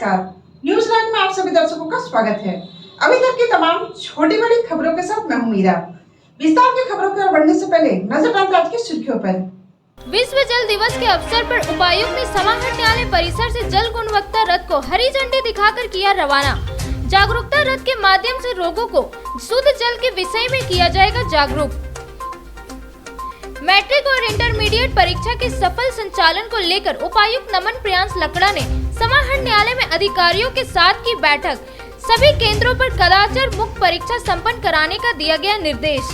नमस्कार, news line में आप सभी दर्शकों का स्वागत है। अभी तक की तमाम छोटी बड़ी खबरों के साथ मैं हूं मीरा। विस्तार की खबरों की ओर बढ़ने से पहले नजर डालते आज की सुर्खियों पर। विश्व जल दिवस के अवसर पर उपायुक्त ने समाहरण न्यायालय परिसर से जल गुणवत्ता रथ को हरी झंडी दिखाकर किया रवाना। जागरूकता रथ के माध्यम से लोगों को शुद्ध जल के विषय में किया जाएगा जागरूक। मैट्रिक और इंटरमीडिएट परीक्षा के सफल संचालन को लेकर उपायुक्त नमन प्रियांश लकड़ा ने समाहरण न्यायालय में अधिकारियों के साथ की बैठक। सभी केंद्रों पर कदाचार मुक्त परीक्षा संपन्न कराने का दिया गया निर्देश।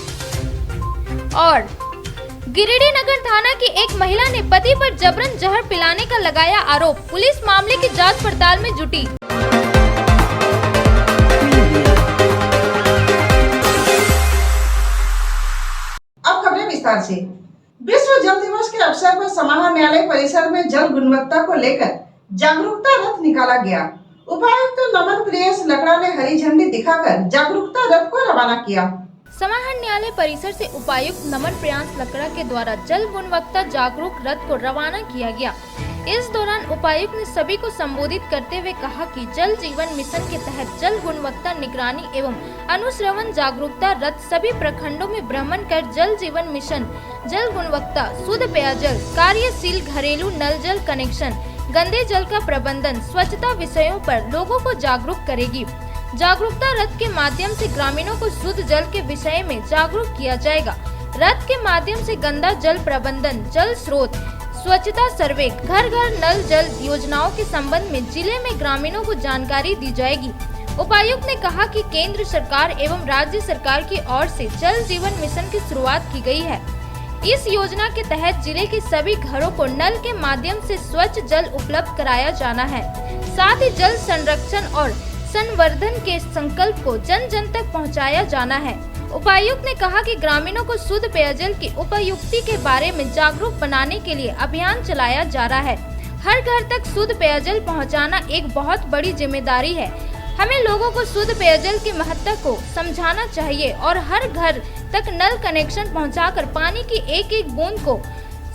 और गिरिडीह नगर थाना की एक महिला ने पति पर जबरन जहर पिलाने का लगाया आरोप। पुलिस मामले की जांच पड़ताल में जुटी। अब खबरें विस्तार से। विश्व जल दिवस के अवसर पर समाहरण न्यायालय परिसर में जल गुणवत्ता को लेकर जागरूकता रथ निकाला गया। उपायुक्त नमन प्रियांश लकड़ा ने हरी झंडी दिखाकर जागरूकता रथ को रवाना किया। समाहरण न्यायालय परिसर से उपायुक्त नमन प्रियांश लकड़ा के द्वारा जल गुणवत्ता जागरूक रथ को रवाना किया गया। इस दौरान उपायुक्त ने सभी को संबोधित करते हुए कहा कि जल जीवन मिशन के तहत जल गुणवत्ता निगरानी एवं अनुश्रवण जागरूकता रथ सभी प्रखंडों में भ्रमण कर जल जीवन मिशन, जल गुणवत्ता, शुद्ध पेयजल, कार्यशील घरेलू नल जल कनेक्शन, गंदे जल का प्रबंधन, स्वच्छता विषयों पर लोगों को जागरूक करेगी। जागरूकता रथ के माध्यम से ग्रामीणों को शुद्ध जल के विषय में जागरूक किया जाएगा। रथ के माध्यम से गंदा जल प्रबंधन, जल स्रोत, स्वच्छता सर्वे, घर घर नल जल योजनाओं के संबंध में जिले में ग्रामीणों को जानकारी दी जाएगी। उपायुक्त ने कहा कि केंद्र सरकार एवं राज्य सरकार की ओर से जल जीवन मिशन की शुरुआत की गई है। इस योजना के तहत जिले के सभी घरों को नल के माध्यम से स्वच्छ जल उपलब्ध कराया जाना है। साथ ही जल संरक्षण और संवर्धन के संकल्प को जन जन तक पहुंचाया जाना है। उपायुक्त ने कहा कि ग्रामीणों को शुद्ध पेयजल की उपयुक्ति के बारे में जागरूक बनाने के लिए अभियान चलाया जा रहा है। हर घर तक शुद्ध पेयजल पहुंचाना एक बहुत बड़ी जिम्मेदारी है। हमें लोगों को शुद्ध पेयजल की महत्ता को समझाना चाहिए और हर घर तक नल कनेक्शन पहुंचाकर पानी की एक एक बूंद को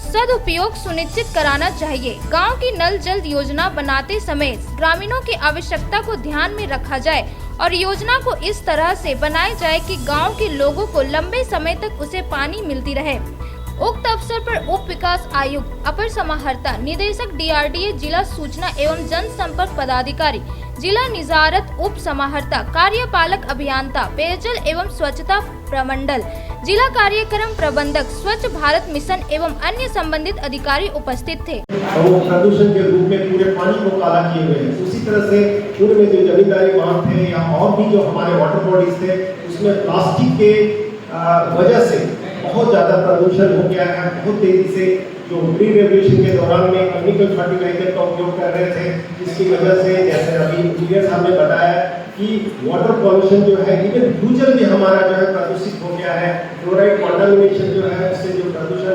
सदुपयोग सुनिश्चित कराना चाहिए। गांव की नल जल योजना बनाते समय ग्रामीणों की आवश्यकता को ध्यान में रखा जाए और योजना को इस तरह से बनाया जाए कि गांव के लोगों को लंबे समय तक उसे पानी मिलती रहे। उक्त अवसर पर उप विकास आयुक्त, अपर समाहर्ता, निदेशक DRDA, जिला सूचना एवं जनसंपर्क पदाधिकारी, जिला निजारत उप समाहर्ता, कार्यपालक अभियंता, पेयजल एवं स्वच्छता प्रमंडल, जिला कार्यक्रम प्रबंधक, स्वच्छ भारत मिशन एवं अन्य संबंधित अधिकारी उपस्थित थे। और वो प्रदूषण के रूप में पूरे पानी को काला किए हुए हैं। उसी तरह से पूर्व में जो जमींदारी बांध थे या और भी जो हमारे वाटर बॉडीज थे, उसमें प्लास्टिक के वजह से बहुत ज़्यादा प्रदूषण हो गया है। बहुत तेजी से जो ग्रीन रेवोल्यूशन के दौरान में केमिकल फर्टिलाइजर का उपयोग कर रहे थे, जिसकी वजह से जैसे अभी इंजीनियर साहब ने बताया कि वाटर पॉल्यूशन जो है, इवन भूजल भी हमारा जो है प्रदूषित हो गया है। फ्लोराइड कॉन्टामिनेशन जो है, उससे जो प्रदूषण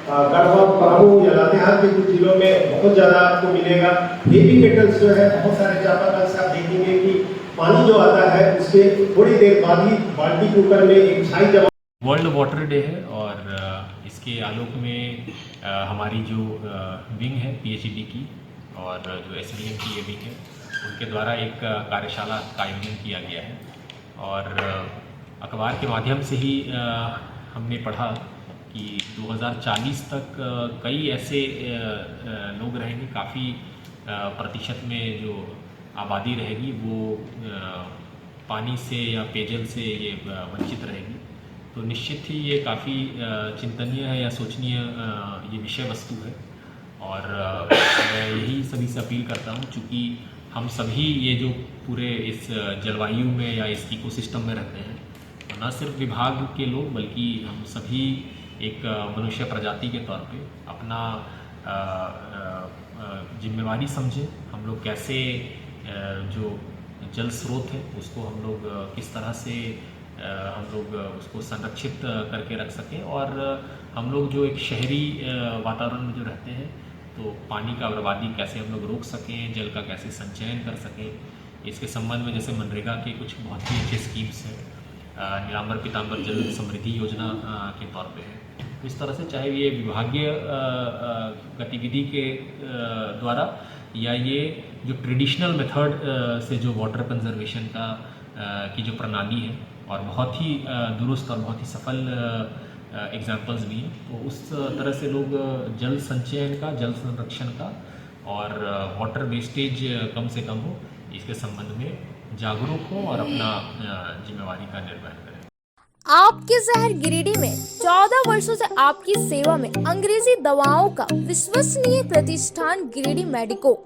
गढ़वा, परामू या लातेहार के कुछ जिलों में बहुत ज़्यादा आपको मिलेगा। हेवी मेटल्स जो है, बहुत सारे चापाकल से आप देखेंगे कि पानी जो आता है उसके थोड़ी देर बाद ही बाल्टी के ऊपर में एक छाई जमा। वर्ल्ड वाटर डे है और इसके आलोक में हमारी जो विंग है PHED की और जो SLM की ये विंग है, उनके द्वारा एक कार्यशाला का आयोजन किया गया है। और अखबार के माध्यम से ही हमने पढ़ा कि 2040 तक कई ऐसे लोग रहेंगे, काफ़ी प्रतिशत में जो आबादी रहेगी वो पानी से या पेयजल से ये वंचित रहेगी। तो निश्चित ही ये काफ़ी चिंतनीय है या सोचनीय ये विषय वस्तु है। और मैं यही सभी से अपील करता हूँ, चूँकि हम सभी ये जो पूरे इस जलवायु में या इस इकोसिस्टम में रहते हैं, न सिर्फ विभाग के लोग बल्कि हम सभी एक मनुष्य प्रजाति के तौर पे अपना जिम्मेवारी समझें। हम लोग कैसे जो जल स्रोत है उसको हम लोग किस तरह से हम लोग उसको संरक्षित करके रख सकें, और हम लोग जो एक शहरी वातावरण में जो रहते हैं तो पानी का बर्बादी कैसे हम लोग रोक सकें, जल का कैसे संचयन कर सकें। इसके संबंध में जैसे मनरेगा के कुछ बहुत ही अच्छे स्कीम्स हैं, नीलांबर पीतांबर जल समृद्धि योजना के तौर पे है। तो इस तरह से चाहे ये विभागीय गतिविधि के द्वारा या ये जो ट्रेडिशनल मेथड से जो वाटर कंजर्वेशन का की जो प्रणाली है और बहुत ही दुरुस्त और बहुत ही सफल एग्जाम्पल्स भी हैं, तो उस तरह से लोग जल संचयन का, जल संरक्षण का और वाटर वेस्टेज कम से कम हो, इसके संबंध में जागरूक हो और अपना जिम्मेवारी का निर्वहन करें। आपके शहर गिरिडीह में 14 वर्षों से आपकी सेवा में अंग्रेजी दवाओं का विश्वसनीय प्रतिष्ठान गिरिडीह मेडिको।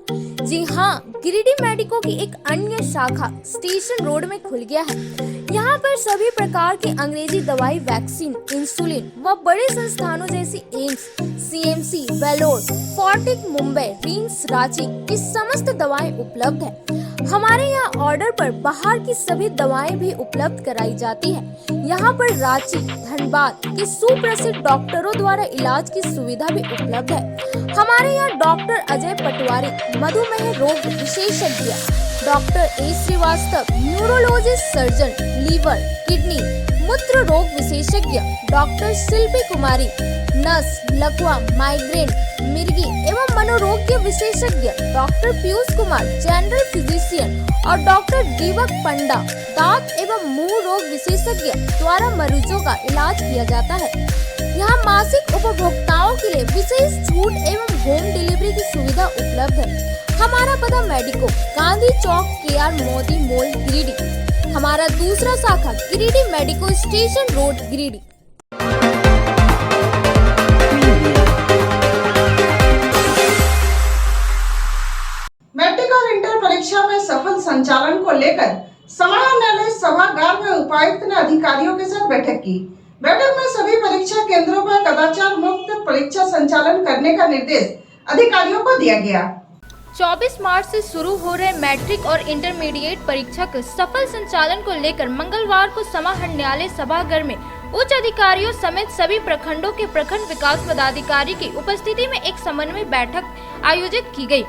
जी हाँ, गिरिडीह मेडिको की एक अन्य शाखा स्टेशन रोड में खुल गया है। यहाँ पर सभी प्रकार की अंग्रेजी दवाई, वैक्सीन, इंसुलिन व बड़े संस्थानों जैसी एम्स, सीएमसी, वेलोर, फोर्टिक मुंबई, रिम्स रांची की समस्त दवाएं उपलब्ध है। हमारे यहाँ ऑर्डर पर बाहर की सभी दवाएं भी उपलब्ध कराई जाती है। यहाँ पर रांची, धनबाद के सुप्रसिद्ध डॉक्टरों द्वारा इलाज की सुविधा भी उपलब्ध है। हमारे यहाँ डॉक्टर अजय पटवारी, मधुमेह रोग विशेषज्ञ, doctor A Shrivastava, neurologist surgeon, liver, kidney, मूत्र रोग विशेषज्ञ, डॉक्टर शिल्पी कुमारी, नस, लकवा, माइग्रेन, मिर्गी एवं मनोरोग विशेषज्ञ, doctor Piyush Kumar, general physician और डॉक्टर दीपक पंडा, दांत एवं मुंह रोग विशेषज्ञ द्वारा मरीजों का इलाज किया जाता है। यहाँ मासिक उपभोक्ताओं के लिए विशेष छूट एवं होम डिलीवरी की सुविधा उपलब्ध है। हमारा पता medico, Gandhi Chowk, KR Modi mall, Giridih. हमारा दूसरा शाखा Giridih medico, station road, Giridih. Matric और इंटर परीक्षा में सफल संचालन को लेकर समाहरणालय सभागार में उपायुक्त ने अधिकारियों के साथ बैठक की। बैठक में सभी परीक्षा केंद्रों पर कदाचार मुक्त परीक्षा संचालन करने का निर्देश अधिकारियों को दिया गया। 24 मार्च से शुरू हो रहे मैट्रिक और इंटरमीडिएट परीक्षा के सफल संचालन को लेकर मंगलवार को समाहरणालय सभागार में उच्च अधिकारियों समेत सभी प्रखंडों के प्रखंड विकास पदाधिकारी की उपस्थिति में एक समन्वय बैठक आयोजित की गई।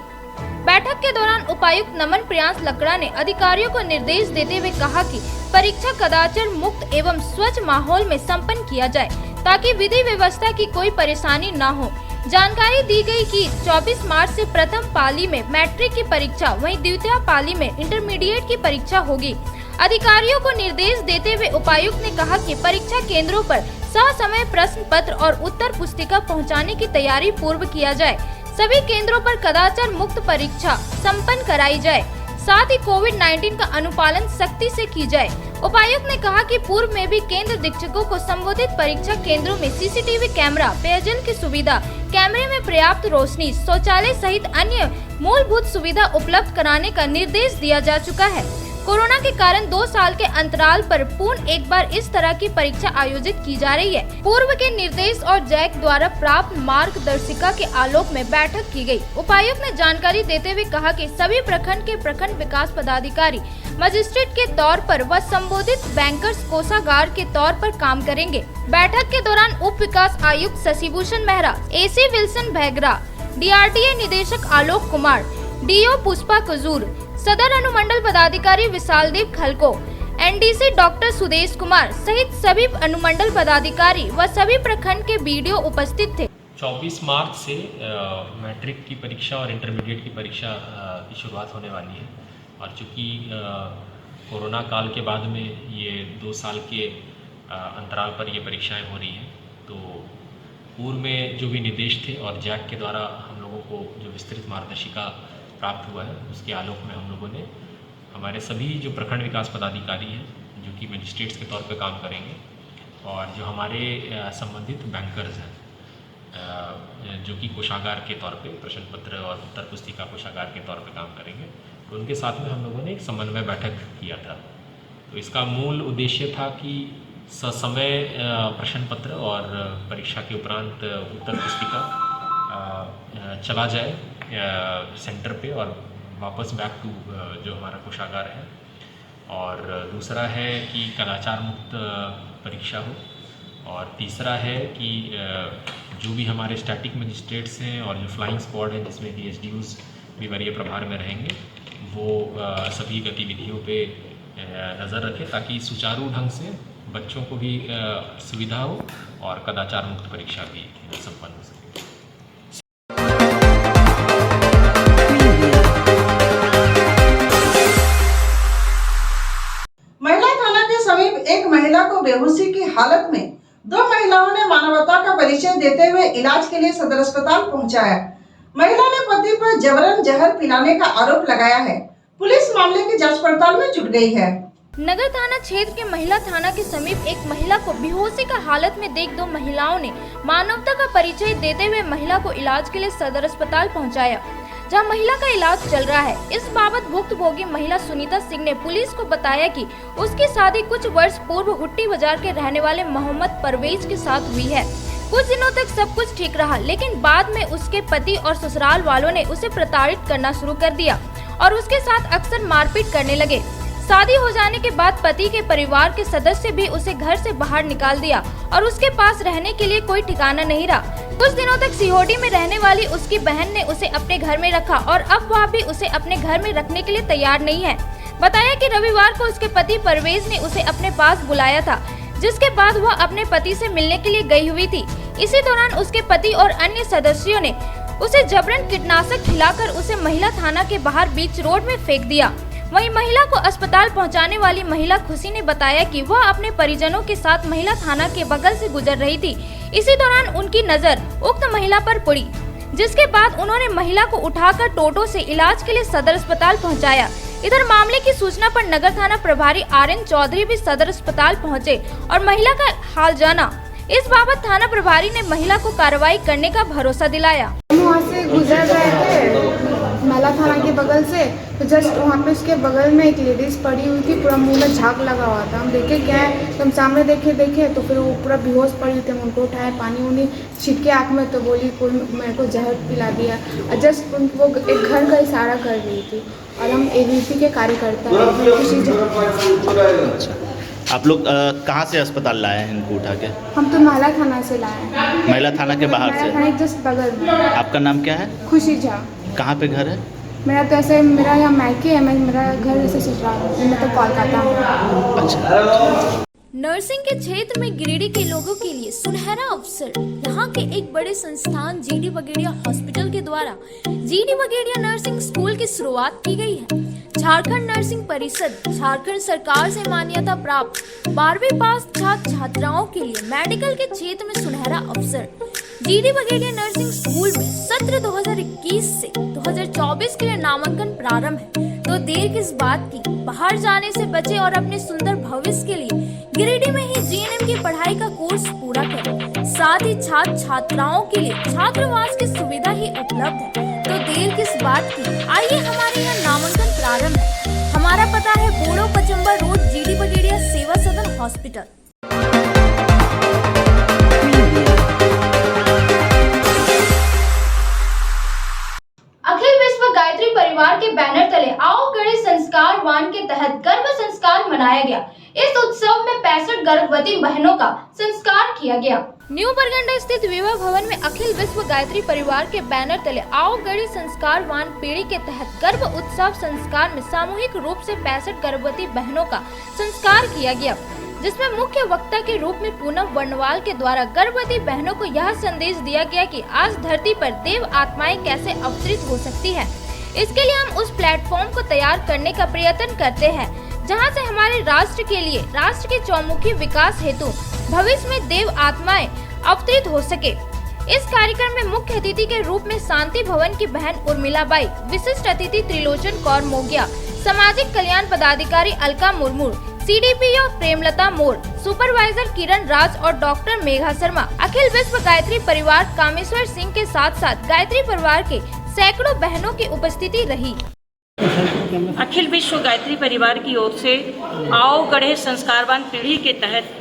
बैठक के दौरान उपायुक्त नमन प्रियांश लकड़ा ने अधिकारियों को निर्देश देते हुए कहा कि परीक्षा कदाचार मुक्त एवं स्वच्छ माहौल में संपन्न किया जाए ताकि विधि व्यवस्था की कोई परेशानी न हो। जानकारी दी गई कि 24 मार्च से प्रथम पाली में मैट्रिक की परीक्षा, वहीं द्वितीय पाली में इंटरमीडिएट की परीक्षा होगी। अधिकारियों को निर्देश देते हुए उपायुक्त ने कहा कि परीक्षा केंद्रों पर ससमय प्रश्न पत्र और उत्तर पुस्तिका पहुंचाने की तैयारी पूर्व किया जाए। सभी केंद्रों पर कदाचार मुक्त परीक्षा संपन्न कराई जाए, साथ ही कोविड-19 का अनुपालन सख्ती से की जाए। उपायुक्त ने कहा कि पूर्व में भी केंद्र दीक्षकों को संबोधित परीक्षा केंद्रों में सीसीटीवी कैमरा, पेयजल की सुविधा, कैमरे में पर्याप्त रोशनी, शौचालय सहित अन्य मूलभूत सुविधा उपलब्ध कराने का निर्देश दिया जा चुका है। कोरोना के कारण 2 साल के अंतराल पर पूर्ण एक बार इस तरह की परीक्षा आयोजित की जा रही है। पूर्व के निर्देश और जैक द्वारा प्राप्त मार्गदर्शिका के आलोक में बैठक की गई। उपायुक्त ने जानकारी देते हुए कहा कि सभी प्रखंड के प्रखंड विकास पदाधिकारी मजिस्ट्रेट के तौर पर व संबोधित बैंकर्स कोषागार के तौर पर काम करेंगे। बैठक के दौरान उप विकास आयुक्त Shashibhushan Mehra, AC Wilson Bhaigra, DRDA निदेशक आलोक कुमार, DO पुष्पा कुजूर, सदर अनुमंडल पदाधिकारी विशालदीप खलको, NDC डॉक्टर सुदेश कुमार सहित सभी अनुमंडल पदाधिकारी व सभी प्रखंड के BDO उपस्थित थे। 24 मार्च से मैट्रिक की परीक्षा और इंटरमीडिएट की परीक्षा की शुरुआत होने वाली है और चूँकि कोरोना काल के बाद में ये 2 साल के अंतराल पर ये परीक्षाएं हो रही हैं, तो पूर्व में जो भी निर्देश थे और जैक के द्वारा हम लोगों को जो विस्तृत मार्गदर्शिका प्राप्त हुआ है, उसके आलोक में हम लोगों ने हमारे सभी जो प्रखंड विकास पदाधिकारी हैं जो कि मजिस्ट्रेट्स के तौर पे काम करेंगे और जो हमारे संबंधित बैंकर्स हैं जो कि कोषागार के तौर पे प्रश्न पत्र और उत्तर पुस्तिका कोषागार के तौर पे काम करेंगे, तो उनके साथ में हम लोगों ने एक समन्वय बैठक किया था। तो इसका मूल उद्देश्य था कि ससमय प्रश्न पत्र और परीक्षा के उपरांत उत्तर पुस्तिका चला जाए सेंटर पे और वापस बैक टू जो हमारा कोषागार है। और दूसरा है कि कदाचार मुक्त परीक्षा हो और तीसरा है कि जो भी हमारे स्टैटिक मजिस्ट्रेट्स हैं और जो फ्लाइंग स्क्वाड है जिसमें कि SDOs भी वरीय प्रभार में रहेंगे, वो सभी गतिविधियों पे नज़र रखें ताकि सुचारू ढंग से बच्चों को भी सुविधा हो और कदाचार मुक्त परीक्षा भी संपन्न हो सके। हालत में 2 महिलाओं ने मानवता का परिचय देते हुए इलाज के लिए सदर अस्पताल पहुंचाया। महिला ने पति पर जबरन जहर पिलाने का आरोप लगाया है। पुलिस मामले की जांच पड़ताल में जुट गई है। नगर थाना क्षेत्र के महिला थाना के समीप एक महिला को बेहोशी का हालत में देख 2 महिलाओं ने मानवता का परिचय देते हुए महिला को इलाज के लिए सदर अस्पताल पहुंचाया, जहां महिला का इलाज चल रहा है। इस बाबत भुक्तभोगी महिला सुनीता सिंह ने पुलिस को बताया कि उसकी शादी कुछ वर्ष पूर्व हुट्टी बाजार के रहने वाले मोहम्मद परवेज के साथ हुई है। कुछ दिनों तक सब कुछ ठीक रहा, लेकिन बाद में उसके पति और ससुराल वालों ने उसे प्रताड़ित करना शुरू कर दिया और उसके साथ अक्सर मारपीट करने लगे। शादी हो जाने के बाद पति के परिवार के सदस्य भी उसे घर से बाहर निकाल दिया और उसके पास रहने के लिए कोई ठिकाना नहीं रहा। कुछ दिनों तक सीहोडी में रहने वाली उसकी बहन ने उसे अपने घर में रखा और अब वह भी उसे अपने घर में रखने के लिए तैयार नहीं है। बताया कि रविवार को उसके पति परवेज ने उसे अपने पास बुलाया था, जिसके बाद वह अपने पति से मिलने के लिए गई हुई थी। इसी दौरान उसके पति और अन्य सदस्यों ने उसे जबरन कीटनाशक खिलाकर उसे महिला थाना के बाहर बीच रोड में फेंक दिया। वहीं महिला को अस्पताल पहुंचाने वाली महिला खुशी ने बताया कि वह अपने परिजनों के साथ महिला थाना के बगल से गुजर रही थी। इसी दौरान उनकी नजर उक्त महिला पर पड़ी, जिसके बाद उन्होंने महिला को उठाकर टोटो से इलाज के लिए सदर अस्पताल पहुंचाया। इधर मामले की सूचना पर नगर थाना प्रभारी RN चौधरी भी सदर अस्पताल पहुंचे और महिला का हाल जाना। इस बाबत थाना प्रभारी ने महिला को कार्रवाई करने का भरोसा दिलाया। हम वहाँ से गुजर रहे थे महिला थाना के बगल से, तो जस्ट वहाँ पे उसके बगल में एक लेडीज पड़ी हुई थी, पूरा मुंह में झाग लगा हुआ था। हम देखे क्या है, तो हम सामने देखे तो फिर वो पूरा बेहोश पड़ी हुई थी। हम उनको उठाए, पानी उनी छिटके आँख में, तो बोली कोई मेरे को जहर पिला दिया। और जस्ट वो एक घर का इशारा कर रही थी और हम AVP के कार्यकर्ता हैं। आप लोग कहाँ से अस्पताल लाए हैं इनको उठा के? हम तो महिला थाना से लाए हैं। महिला थाना के बाहर महिला से? थाना जस्ट बगल में। आपका नाम क्या है? खुशी झा। कहाँ पे घर है? मेरा तो ऐसे मेरा यहाँ मायके है, मेरा घर ऐसे ससुराल, मैं तो कोलकाता हूँ। अच्छा। नर्सिंग के क्षेत्र में गिरिडीह के लोगों के लिए सुनहरा अवसर। यहाँ के एक बड़े संस्थान GD बगेड़िया हॉस्पिटल के द्वारा GD बगेड़िया नर्सिंग स्कूल की शुरुआत की गई है। झारखंड नर्सिंग परिषद झारखंड सरकार से मान्यता प्राप्त 12वीं पास छात्र छात्राओं के लिए मेडिकल के क्षेत्र में सुनहरा अवसर। GD बगेड़िया नर्सिंग स्कूल में सत्र 2021 से 2024 के लिए नामांकन प्रारंभ है, तो देर किस बात की, बाहर जाने से बचे और अपने सुंदर भविष्य के लिए गिरिडीह में ही GNM की पढ़ाई का कोर्स पूरा करें। साथ ही छात्र छात्राओं के लिए छात्रावास की सुविधा ही उपलब्ध है, तो देर किस बात की, आइए हमारे यहाँ नामांकन प्रारंभ है। हमारा पता है बोड़ो पचम्बर रोड, GD बगेड़िया सेवा सदन हॉस्पिटल। अखिल विश्व गायत्री परिवार के बैनर तले आओ करे संस्कार वान के तहत गर्भ संस्कार मनाया गया। इस उत्सव में 65 गर्भवती बहनों का संस्कार किया गया। न्यू बरगंडा स्थित विवाह भवन में अखिल विश्व गायत्री परिवार के बैनर तले आओ गढ़ी संस्कार वान पीढ़ी के तहत गर्भ उत्सव संस्कार में सामूहिक रूप से 65 गर्भवती बहनों का संस्कार किया गया, जिसमें मुख्य वक्ता के रूप में पूनम वर्णवाल के द्वारा गर्भवती बहनों को यह संदेश दिया गया कि आज धरती पर देव आत्माएं कैसे अवतरित हो सकती है। इसके लिए हम उस प्लेटफॉर्म को तैयार करने का प्रयत्न करते हैं, जहां से हमारे राष्ट्र के लिए, राष्ट्र के चौमुखी विकास हेतु भविष्य में देव आत्माएं अवतरित हो सके। इस कार्यक्रम में मुख्य अतिथि के रूप में शांति भवन की बहन उर्मिला बाई, विशिष्ट अतिथि त्रिलोचन कौर मोगिया, सामाजिक कल्याण पदाधिकारी अलका मुर्मू, CDPO प्रेमलता मोर, सुपरवाइजर किरण राज और डॉक्टर मेघा शर्मा, अखिल विश्व गायत्री परिवार कामेश्वर सिंह के साथ साथ गायत्री परिवार के सैकड़ों बहनों की उपस्थिति रही। अखिल विश्व गायत्री परिवार की ओर से आओ गढ़े संस्कारवान पीढ़ी के तहत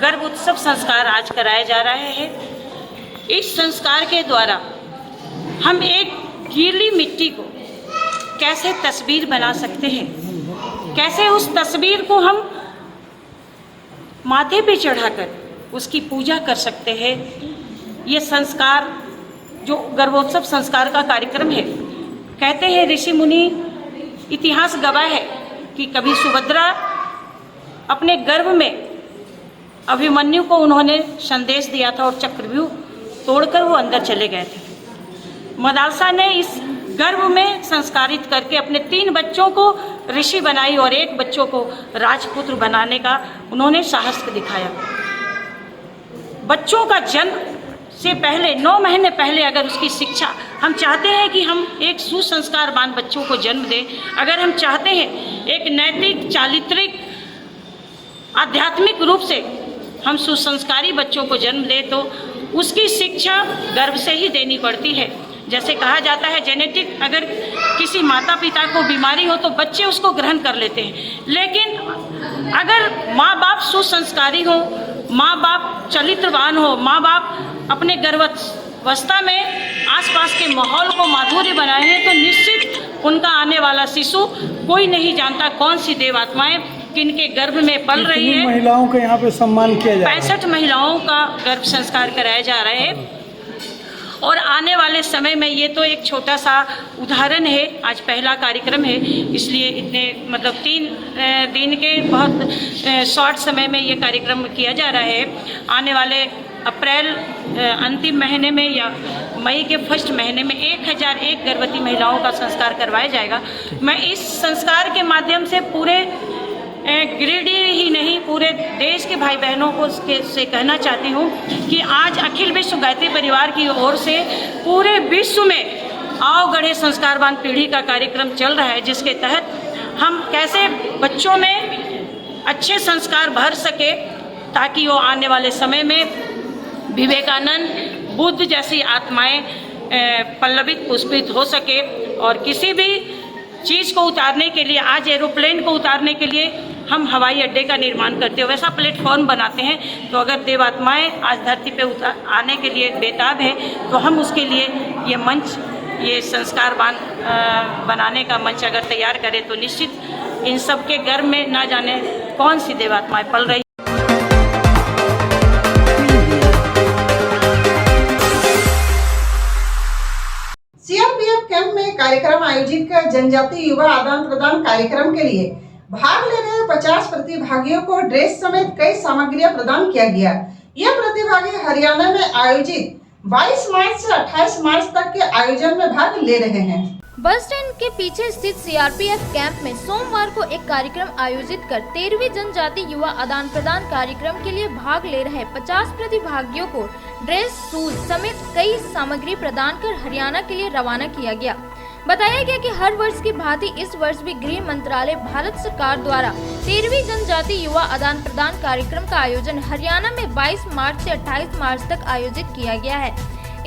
गर्भ उत्सव संस्कार आज कराए जा रहे हैं। इस संस्कार के द्वारा हम एक गीली मिट्टी को कैसे तस्वीर बना सकते हैं, कैसे उस तस्वीर को हम माथे पे चढ़ाकर उसकी पूजा कर सकते हैं। ये संस्कार जो गर्भोत्सव संस्कार का कार्यक्रम है, कहते हैं ऋषि मुनि, इतिहास गवाह है कि कभी सुभद्रा अपने गर्भ में अभिमन्यु को उन्होंने संदेश दिया था और चक्रव्यूह तोड़कर वो अंदर चले गए थे। मदालसा ने इस गर्भ में संस्कारित करके अपने 3 बच्चों को ऋषि बनाई और 1 बच्चों को राजपुत्र बनाने का उन्होंने साहस दिखाया। बच्चों का जन्म से पहले 9 महीने पहले अगर उसकी शिक्षा, हम चाहते हैं कि हम एक सुसंस्कारवान बच्चों को जन्म दें, अगर हम चाहते हैं एक नैतिक, चारित्रिक, आध्यात्मिक रूप से हम सुसंस्कारी बच्चों को जन्म दें, तो उसकी शिक्षा गर्भ से ही देनी पड़ती है। जैसे कहा जाता है जेनेटिक, अगर किसी माता पिता को बीमारी हो तो बच्चे उसको ग्रहण कर लेते हैं, लेकिन अगर माँ बाप सुसंस्कारी हो, माँ बाप चरित्रवान हो, माँ बाप अपने गर्भावस्था में आसपास के माहौल को माधुर्य बनाए हैं, तो निश्चित उनका आने वाला शिशु, कोई नहीं जानता कौन सी देवात्माएं किनके गर्भ में पल रही है। महिलाओं का यहाँ पे सम्मान किया जा रहा है। 65 महिलाओं का गर्भ संस्कार कराया जा रहा है और आने वाले समय में, ये तो एक छोटा सा उदाहरण है, आज पहला कार्यक्रम है, इसलिए इतने 3 दिन के बहुत शॉर्ट समय में ये कार्यक्रम किया जा रहा है। आने वाले अप्रैल अंतिम महीने में या मई के फर्स्ट महीने में 1001 गर्भवती महिलाओं का संस्कार करवाया जाएगा। मैं इस संस्कार के माध्यम से पूरे गिरिडीह ही नहीं, पूरे देश के भाई बहनों को से कहना चाहती हूँ कि आज अखिल विश्व गायत्री परिवार की ओर से पूरे विश्व में आओ गढ़े संस्कारवान पीढ़ी का कार्यक्रम चल रहा है, जिसके तहत हम कैसे बच्चों में अच्छे संस्कार भर सके, ताकि वो आने वाले समय में विवेकानंद, बुद्ध जैसी आत्माएं पल्लवित पुष्पित हो सके। और किसी भी चीज़ को उतारने के लिए, आज एरोप्लेन को उतारने के लिए हम हवाई अड्डे का निर्माण करते हैं, वैसा प्लेटफॉर्म बनाते हैं। तो अगर देवात्माएं आज धरती पे आने के लिए बेताब है, तो हम उसके लिए ये मंच, ये संस्कारवान बनाने का मंच अगर तैयार करें, तो निश्चित इन सब के गर्भ में ना जाने कौन सी देवात्माएं पल रही। सीआरपीएफ कैंप में कार्यक्रम आयोजित कर जनजातीय युवा आदान प्रदान कार्यक्रम के लिए भाग ले रहे 50 प्रतिभागियों को ड्रेस समेत कई सामग्रियां प्रदान किया गया। यह प्रतिभागी हरियाणा में आयोजित 22 मार्च से 28 मार्च तक के आयोजन में भाग ले रहे हैं। बस स्टैंड के पीछे स्थित सीआरपीएफ कैंप में सोमवार को एक कार्यक्रम आयोजित कर 13वीं जनजातीय युवा आदान प्रदान कार्यक्रम के लिए भाग ले रहे 50 प्रतिभागियों को ड्रेस, शूज समेत कई सामग्री प्रदान कर हरियाणा के लिए रवाना किया गया। बताया गया कि हर वर्ष की भांति इस वर्ष भी गृह मंत्रालय भारत सरकार द्वारा 13वीं जनजातीय युवा आदान प्रदान कार्यक्रम का आयोजन हरियाणा में 22 मार्च से 28 मार्च तक आयोजित किया गया है।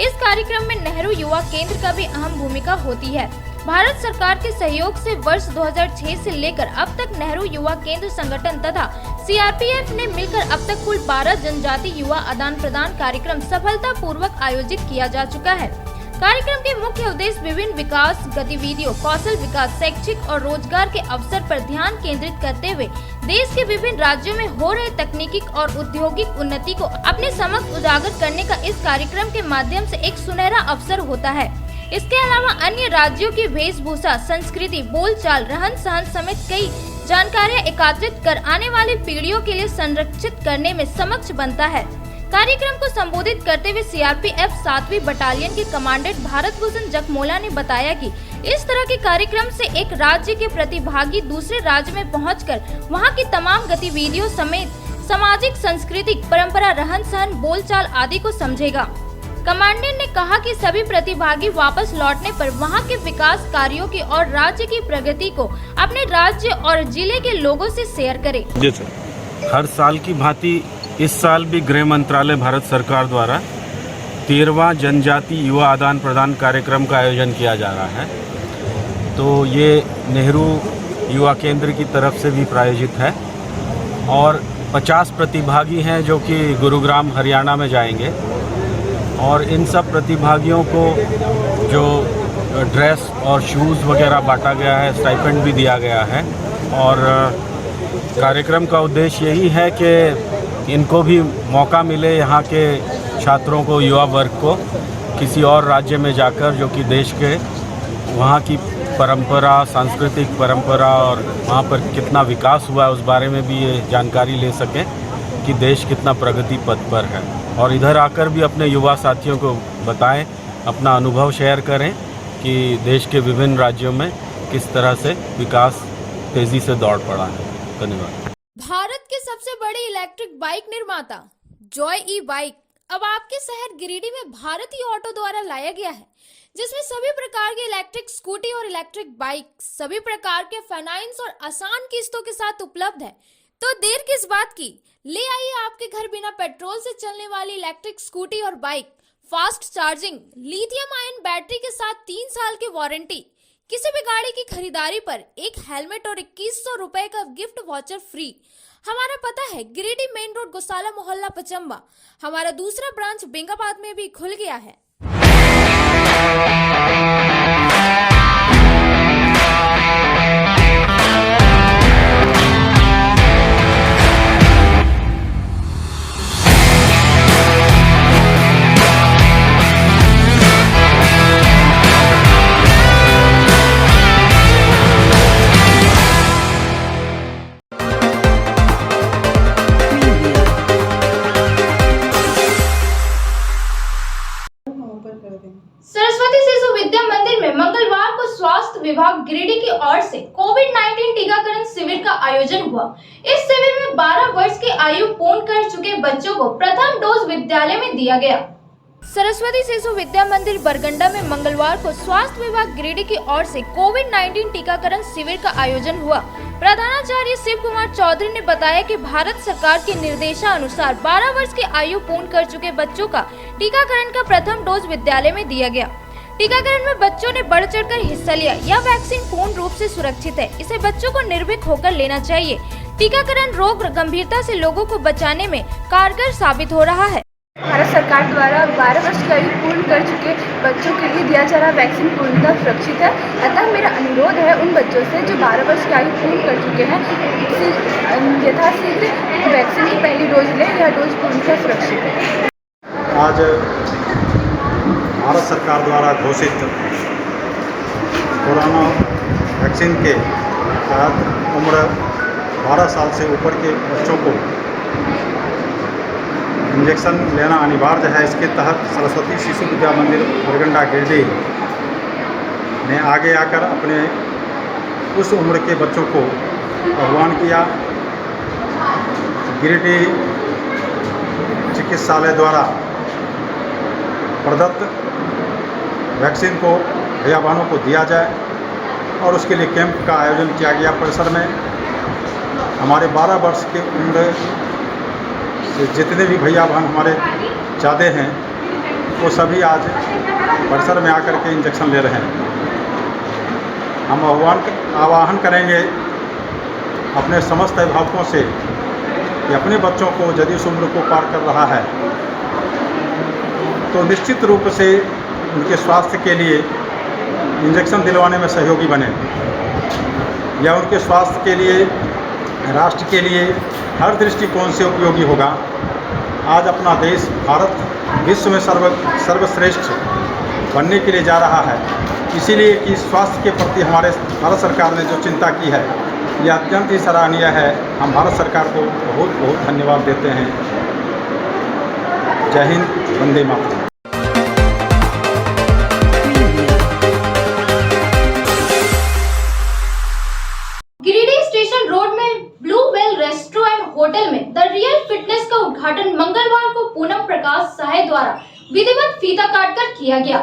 इस कार्यक्रम में नेहरू युवा केंद्र का भी अहम भूमिका होती है। भारत सरकार के सहयोग से वर्ष 2006 से लेकर अब तक नेहरू युवा केंद्र संगठन तथा सीआरपीएफ ने मिलकर अब तक कुल 12 जनजातीय युवा आदान प्रदान कार्यक्रम सफलतापूर्वक आयोजित किया जा चुका है। कार्यक्रम के मुख्य उद्देश्य विभिन्न विकास गतिविधियों, कौशल विकास, शैक्षिक और रोजगार के अवसर पर ध्यान केंद्रित करते हुए देश के विभिन्न राज्यों में हो रहे तकनीकी और औद्योगिक उन्नति को अपने समक्ष उजागर करने का इस कार्यक्रम के माध्यम से एक सुनहरा अवसर होता है। इसके अलावा अन्य राज्यों की वेशभूषा, संस्कृति, बोलचाल, रहन सहन समेत कई जानकारियां एकत्रित कर आने वाली पीढ़ियों के लिए संरक्षित करने में सक्षम बनता है। कार्यक्रम को संबोधित करते हुए सीआरपीएफ 7वीं बटालियन के कमांडेंट भारत भूषण जखमोला ने बताया कि इस तरह के कार्यक्रम से एक राज्य के प्रतिभागी दूसरे राज्य में पहुंचकर वहां की तमाम गतिविधियों समेत सामाजिक, सांस्कृतिक परंपरा, रहन सहन, बोलचाल आदि को समझेगा। कमांडेंट ने कहा कि सभी प्रतिभागी वापस लौटने पर वहां के विकास कार्यों की और राज्य की प्रगति को अपने राज्य और जिले के लोगों से शेयर करें। हर साल की भांति इस साल भी गृह मंत्रालय भारत सरकार द्वारा 13वां जनजातीय युवा आदान प्रदान कार्यक्रम का आयोजन किया जा रहा है। तो ये नेहरू युवा केंद्र की तरफ से भी प्रायोजित है और 50 प्रतिभागी हैं जो कि गुरुग्राम हरियाणा में जाएंगे और इन सब प्रतिभागियों को जो ड्रेस और शूज़ वगैरह बांटा गया है, स्टाइपेंड भी दिया गया है और कार्यक्रम का उद्देश्य यही है कि इनको भी मौका मिले, यहाँ के छात्रों को, युवा वर्ग को किसी और राज्य में जाकर जो कि देश के वहाँ की परंपरा, सांस्कृतिक परंपरा और वहाँ पर कितना विकास हुआ है उस बारे में भी ये जानकारी ले सकें कि देश कितना प्रगति पथ पर है और इधर आकर भी अपने युवा साथियों को बताएं, अपना अनुभव शेयर करें कि देश के विभिन्न राज्यों में किस तरह से विकास तेज़ी से दौड़ पड़ा है। धन्यवाद। भारत के सबसे बड़े इलेक्ट्रिक बाइक निर्माता जॉय ई बाइक अब आपके शहर गिरिडीह में भारतीय ऑटो द्वारा लाया गया है, जिसमें सभी प्रकार के इलेक्ट्रिक स्कूटी और इलेक्ट्रिक बाइक सभी प्रकार के फाइनेंस और आसान किस्तों के साथ उपलब्ध है। तो देर किस बात की, ले आइए आपके घर बिना पेट्रोल से चलने वाली इलेक्ट्रिक स्कूटी और bike, fast charging, lithium ion battery के साथ 3 साल की वारंटी, किसी भी गाड़ी की खरीदारी पर एक हेलमेट और 2100 रुपए का गिफ्ट वाउचर फ्री। हमारा पता है गिरिडीह मेन रोड गौशाला मोहल्ला पचम्बा। हमारा दूसरा ब्रांच बेंगाबाद में भी खुल गया है। सरस्वती शिशु विद्या मंदिर में मंगलवार को स्वास्थ्य विभाग गिरिडीह की ओर से कोविड-19 टीकाकरण शिविर का आयोजन हुआ। इस शिविर में 12 वर्ष की आयु पूर्ण कर चुके बच्चों को प्रथम डोज विद्यालय में दिया गया। सरस्वती शिशु विद्या मंदिर बरगंडा में मंगलवार को स्वास्थ्य विभाग गिरिडीह की ओर से कोविड-19 टीकाकरण शिविर का आयोजन हुआ। प्रधानाचार्य शिव कुमार चौधरी ने बताया कि भारत सरकार के निर्देशानुसार 12 वर्ष की आयु पूर्ण कर चुके बच्चों का टीकाकरण का प्रथम डोज विद्यालय में दिया गया। टीकाकरण में बच्चों ने बढ़ चढ़कर हिस्सा लिया। यह वैक्सीन पूर्ण रूप से सुरक्षित है, इसे बच्चों को निर्भीक होकर लेना चाहिए। टीकाकरण रोग गंभीरता से लोगों को बचाने में कारगर साबित हो रहा है। भारत सरकार द्वारा 12 वर्ष की आयु पूर्ण कर चुके बच्चों के लिए दिया जा रहा वैक्सीन पूर्णतः सुरक्षित है। अतः मेरा अनुरोध है उन बच्चों से जो 12 वर्ष की आयु पूर्ण कर चुके हैं, यथाशीघ्र वैक्सीन की पहली डोज लें। यह डोज पूर्णतः सुरक्षित है। आज भारत सरकार द्वारा घोषित कोरोना वैक्सीन के तहत उम्र 12 साल से ऊपर के बच्चों को इंजेक्शन लेना अनिवार्य है। इसके तहत सरस्वती शिशु विद्या मंदिर बरगंडा गिरिडीह ने आगे आकर अपने उस उम्र के बच्चों को आह्वान किया। गिरिडीह चिकित्सालय द्वारा प्रदत्त वैक्सीन को भैया बहनों को दिया जाए और उसके लिए कैंप का आयोजन किया गया परिसर में। हमारे 12 वर्ष के उम्र से जितने भी भैया बहन हमारे ज़्यादा हैं वो सभी आज परिसर में आकर के इंजेक्शन ले रहे हैं। हम आह्वान करेंगे अपने समस्त अभिभावकों से कि अपने बच्चों को यदि उस उम्र को पार कर रहा है तो निश्चित रूप से उनके स्वास्थ्य के लिए इंजेक्शन दिलवाने में सहयोगी बने। यह उनके स्वास्थ्य के लिए, राष्ट्र के लिए हर दृष्टिकोण से उपयोगी होगा। आज अपना देश भारत विश्व में सर्वश्रेष्ठ बनने के लिए जा रहा है। इसीलिए कि स्वास्थ्य के प्रति हमारे भारत सरकार ने जो चिंता की है यह अत्यंत ही सराहनीय है। हम भारत सरकार को बहुत बहुत धन्यवाद देते हैं। जय हिंद, वंदे मातरम। गिरिडीह स्टेशन रोड में blue whale restaurant and hotel में द रियल फिटनेस का उद्घाटन मंगलवार को पूनम प्रकाश सहाय द्वारा विधिवत फीता काटकर किया गया।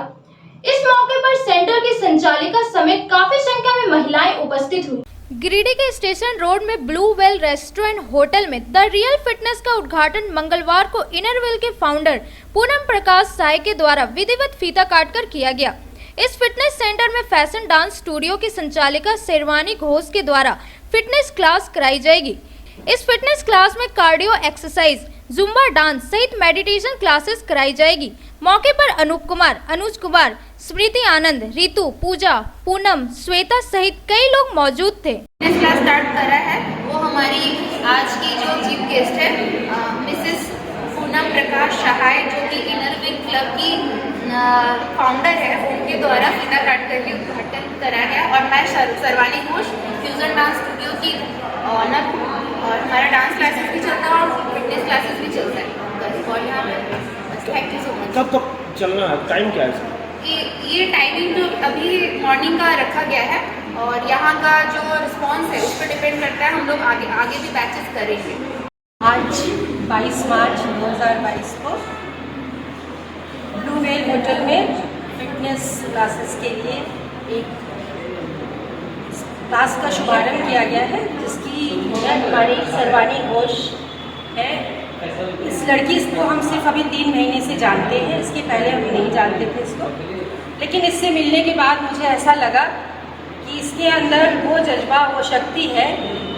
इस मौके पर सेंटर की संचालिका समेत काफी संख्या में महिलाएं उपस्थित हुई। गिरिडीह के स्टेशन रोड में ब्लू वेल रेस्टोरेंट होटल में द रियल फिटनेस का उद्घाटन मंगलवार को इनरवेल के फाउंडर पूनम प्रकाश साय के द्वारा विधिवत फीता काटकर किया गया। इस फिटनेस सेंटर में फैशन डांस स्टूडियो की संचालिका शेरवानी घोष के द्वारा फिटनेस क्लास कराई जाएगी। इस फिटनेस क्लास में कार्डियो एक्सरसाइज, जुम्बा डांस सहित मेडिटेशन क्लासेस कराई जाएगी। मौके पर अनूप कुमार, अनुज कुमार, स्मृति आनंद, रितु, पूजा, पूनम, श्वेता सहित कई लोग मौजूद थे। फिटनेस क्लास स्टार्ट कर रहा है वो हमारी आज की जो चीफ गेस्ट है मिसेस पूनम प्रकाश सहाय, जो कि इनरवेल क्लब की फाउंडर है, उनके द्वारा फीता काट करके उद्घाटन करा गया। और मैं sherwani Ghosh fusion dance studio की ऑनर हूँ और हमारा डांस क्लासेस भी चलता है और फिटनेस क्लासेस भी चलता है। और यहाँ थैंक यू सो मच। कब तक चलना है, टाइम क्या है? ये टाइमिंग जो अभी मॉर्निंग का रखा गया है और यहाँ का जो रिस्पांस है उस पर डिपेंड करता है। हम लोग आगे भी बैचेस करेंगे। आज 22 मार्च 2022 को हॉस्पिटल में फिटनेस क्लासेस के लिए एक क्लास का शुभारंभ किया गया है, जिसकी हमारी सर्वानी घोष है। इस लड़की को हम सिर्फ अभी 3 महीने से जानते हैं, इसके पहले हम नहीं जानते थे इसको, लेकिन इससे मिलने के बाद मुझे ऐसा लगा कि इसके अंदर वो जज्बा, वो शक्ति है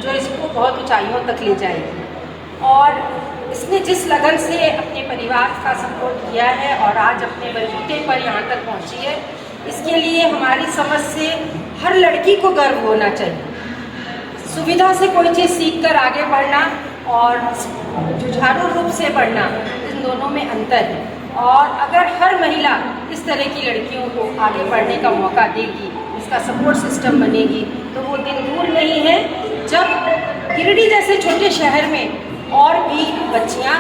जो इसको बहुत ऊंचाइयों तक ले जाएगी। और इसने जिस लगन से अपने परिवार का सपोर्ट किया है और आज अपने बलबूते पर यहाँ तक पहुँची है, इसके लिए हमारी समझ से हर लड़की को गर्व होना चाहिए। सुविधा से कोई चीज़ सीखकर आगे बढ़ना और जुझारू रूप से बढ़ना, इन दोनों में अंतर है। और अगर हर महिला इस तरह की लड़कियों को आगे बढ़ने का मौका देगी, इसका सपोर्ट सिस्टम बनेगी, तो वो दिन दूर नहीं है जब गिरिडीह जैसे छोटे शहर में और भी बच्चियां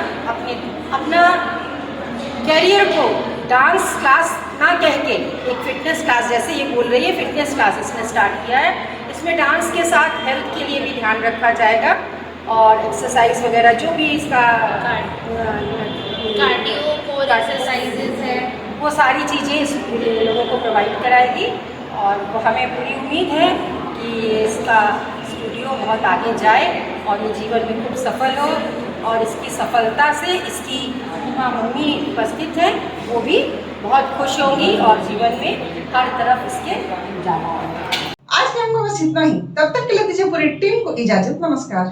अपना कैरियर को डांस क्लास ना कह के एक फिटनेस क्लास, जैसे ये बोल रही है फिटनेस क्लास इसने स्टार्ट किया है, इसमें डांस के साथ हेल्थ के लिए भी ध्यान रखा जाएगा और एक्सरसाइज वगैरह जो भी इसका कार्डियो को एक्सरसाइजेज है, वो सारी चीज़ें इस लोगों को प्रोवाइड कराएगी। और वो हमें पूरी उम्मीद है कि इसका स्टूडियो बहुत आगे जाए और ये जीवन में खूब सफल हो, और इसकी सफलता से इसकी माँ मम्मी उपस्थित हैं, वो भी बहुत खुश होंगी और जीवन में हर तरफ इसके जाना होगा। आज के हमको बस इतना ही। तब तक के लिए दीजिए पूरी टीम को इजाजत। नमस्कार।